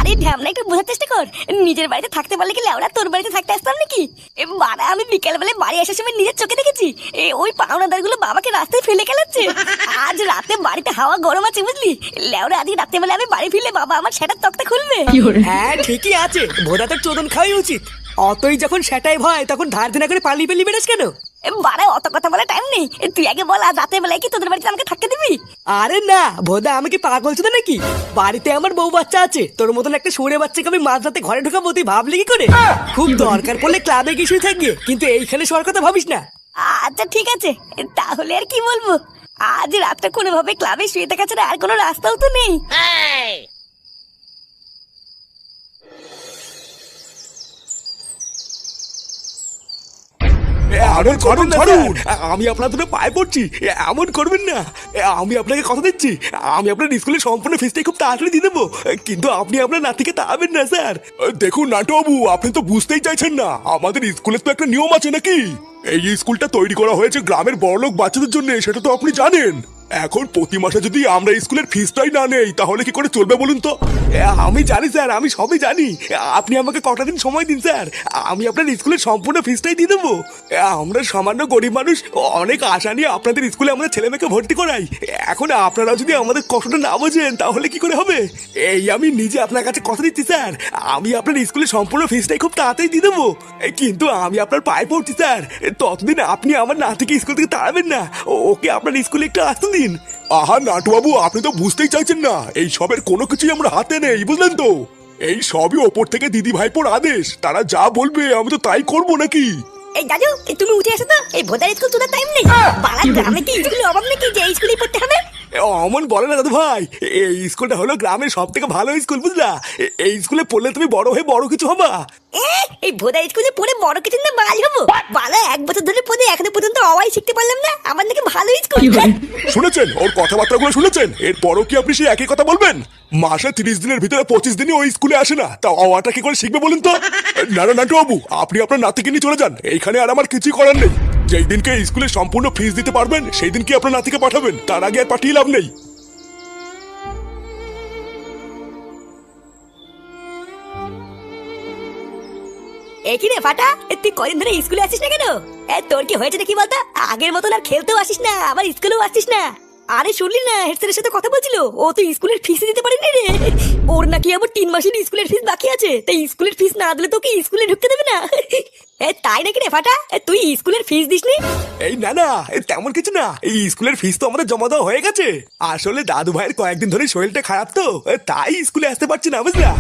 আরে ঢ্যামনা একটু বোঝার চেষ্টা কর। নিজের বাড়িতে থাকতে পারলে কি লেওড়া তোর বাড়িতে থাকতে আসতাম নাকি? বাড়া আমি বিকেলবেলায় বাড়ি আসার সময় নিজের চোখে দেখেছি ওই পাওনাদার গুলো বাবাকে রাস্তায় ফেলে গেলাচ্ছে। আজ রাতে বাড়িতে হাওয়া গরম আছে বুঝলি, লেওড়া আজকে রাত্রেবেলা আমি বাড়ি ফিরলে বাবা আমার সেটার তক্তা খুলবে। হ্যাঁ ঠিকই আছে, ভোদা তোর চোদন খাওয়াই উচিত। অতই যখন সেটাই ভয় তখন ধার দেনা করে পালিয়ে পালিয়ে বেড়াস কেন? বাড়া অত কথা বলার টাইম নেই, তুই আগে বল আজ রাতের বেলায় কি তোদের বাড়িতে আমাকে থাকতে দিবি? আরে না ভোদা, আমি কি পাগল ছিল নাকি? বাড়িতে আমার বউ বাচ্চা আছে, তোর মতন একটা শুয়ে বাচ্চাকে আমি মাঝ রাতে ঘরে ঢোকাবো তুই ভাবলি কি করে? খুব দরকার পড়লে ক্লাবে গিয়ে শুয়ে থাকবে, কিন্তু এইখানে শোয়ার কথা ভাবিস না। আচ্ছা ঠিক আছে, তাহলে আর কি বলবো, আজ রাতটা কোনোভাবে ক্লাবে শুয়ে থাকা ছাড়া আর কোনো রাস্তাও তো নেই। আরে ছাড়ুন ছাড়ুন, আমি আপনার দুটো পায়ে পড়ছি, এমন করবেন না। আমি আপনাকে কথা দিচ্ছি, আমি আপনার স্কুলের সম্পূর্ণ ফিসটাই খুব তাড়াতাড়ি দিয়ে দেবো, কিন্তু আপনি আপনার নাতিকে তাড়াবেন না স্যার। দেখুন নাটুবাবু, আপনি তো বুঝতেই চাইছেন না, আমাদের স্কুলের তো একটা নিয়ম আছে নাকি। এই স্কুলটা তৈরি করা হয়েছে গ্রামের বড়লোক বাচ্চাদের জন্য, সেটা তো আপনি জানেন। এখন প্রতি মাসে যদি আমরা স্কুলের ফিসটাই না নেই তাহলে কি করে চলবে বলুন তো? আমি জানি স্যার, আমি সবই জানি, আপনি আমাকে কটা দিন সময় দিন স্যার, আমি আপনার স্কুলের সম্পূর্ণ ফিসটাই দিয়ে দেবো। আমরা সামান্য গরিব মানুষ, অনেক আশা নিয়ে আপনাদের স্কুলে আমাদের ছেলে মেয়েকে ভর্তি করাই। এখন আপনারা যদি আমাদের কষ্টটা না বোঝেন তাহলে কি করে হবে? এই আমি নিজে আপনার কাছে কথা দিচ্ছি স্যার, আমি আপনার স্কুলের সম্পূর্ণ ফিসটাই খুব তাড়াতাড়ি দিয়ে দেবো, কিন্তু আমি আপনার পায়ে পড়ছি স্যার, ততদিন আপনি আমার নাতিকে স্কুল থেকে তাড়াবেন না, ওকে আপনার স্কুলে একটু আসতে দিন। আহা নাটুবাবু, আপনি তো বুঝতেই চাইছেন না, এই সবের কোনো কিছুই আমরা হাতে নেই, বুঝলেন তো? এই সবই ওপর থেকে দিদি ভাইপোর আদেশ, তারা যা বলবে আমি তো তাই করবো নাকি। এই দাদু তুমি উঠে এসো তো, এই ভোদার স্কুল তোদের টাইম নেই। বাড়া গ্রামে কি স্কুলের অভাব নাকি যে স্কুলেই পড়তে হবে? অমন বলে না দাদু ভাই, এই স্কুলটা হলো গ্রামের সব থেকে ভালো স্কুল, বুঝলা? এই স্কুলে পড়লে তুমি বড় হয়ে বড় কিছু হবা। এই ভোদার স্কুলে পড়ে বড় কিছু না বাল হবো? বালা এক বছর ধরে পড়ে এখনো পর্যন্ত অওয়াই শিখতে পারলাম না, আমার নাকি ভালো স্কুল। শুনেছেন ওর কথাবার্তাগুলো শুনেছেন? এরপরও কি আপনি সেই একই কথা বলবেন? মাসে 30 দিনের ভিতরে 25 দিনই ওই স্কুলে আসে না, তা অওয়াটা কি করে শিখবে বলুন তো? না না নাটু বাবু, আপনি আপনার নাতিকে নিয়ে চলে যান, এইখানে আর আমার কিছুই করার নেই। যেই দিনকে স্কুলে সম্পূর্ণ ফিস দিতে পারবেন সেই দিন কি আপনার নাতিকে পাঠাবেন, তার আগে আর পাঠিয়ে লাভ নেই। একই রে ফাটা, তুই কদিন ধরে স্কুলে আসিস না কেন? তোর কি হয়েছে নাকি বলতো? আগের মতন আর খেলতেও আসিস না, আবার স্কুলেও আসিস না। আরে শুনলি না, হেড স্যারের সাথে কথা বলছিল, ও তো স্কুলের ফিস দিতে পারেনি রে। ওর নাকি আবার 3 মাসের স্কুলের ফিস বাকি আছে, তাই স্কুলের ফিস না দিলে তোকে স্কুলে ঢুকতে দেবে না। তাই নাকি রে ফাটা, তুই স্কুলের ফিস দিসনি? এই না না, তেমন কিছু না, এই স্কুলের ফিস তো আমাদের জমা দেওয়া হয়ে গেছে। আসলে দাদু ভাইয়ের কয়েকদিন ধরে শরীরটা খারাপ তো, তাই স্কুলে আসতে পারছি না, বুঝলা?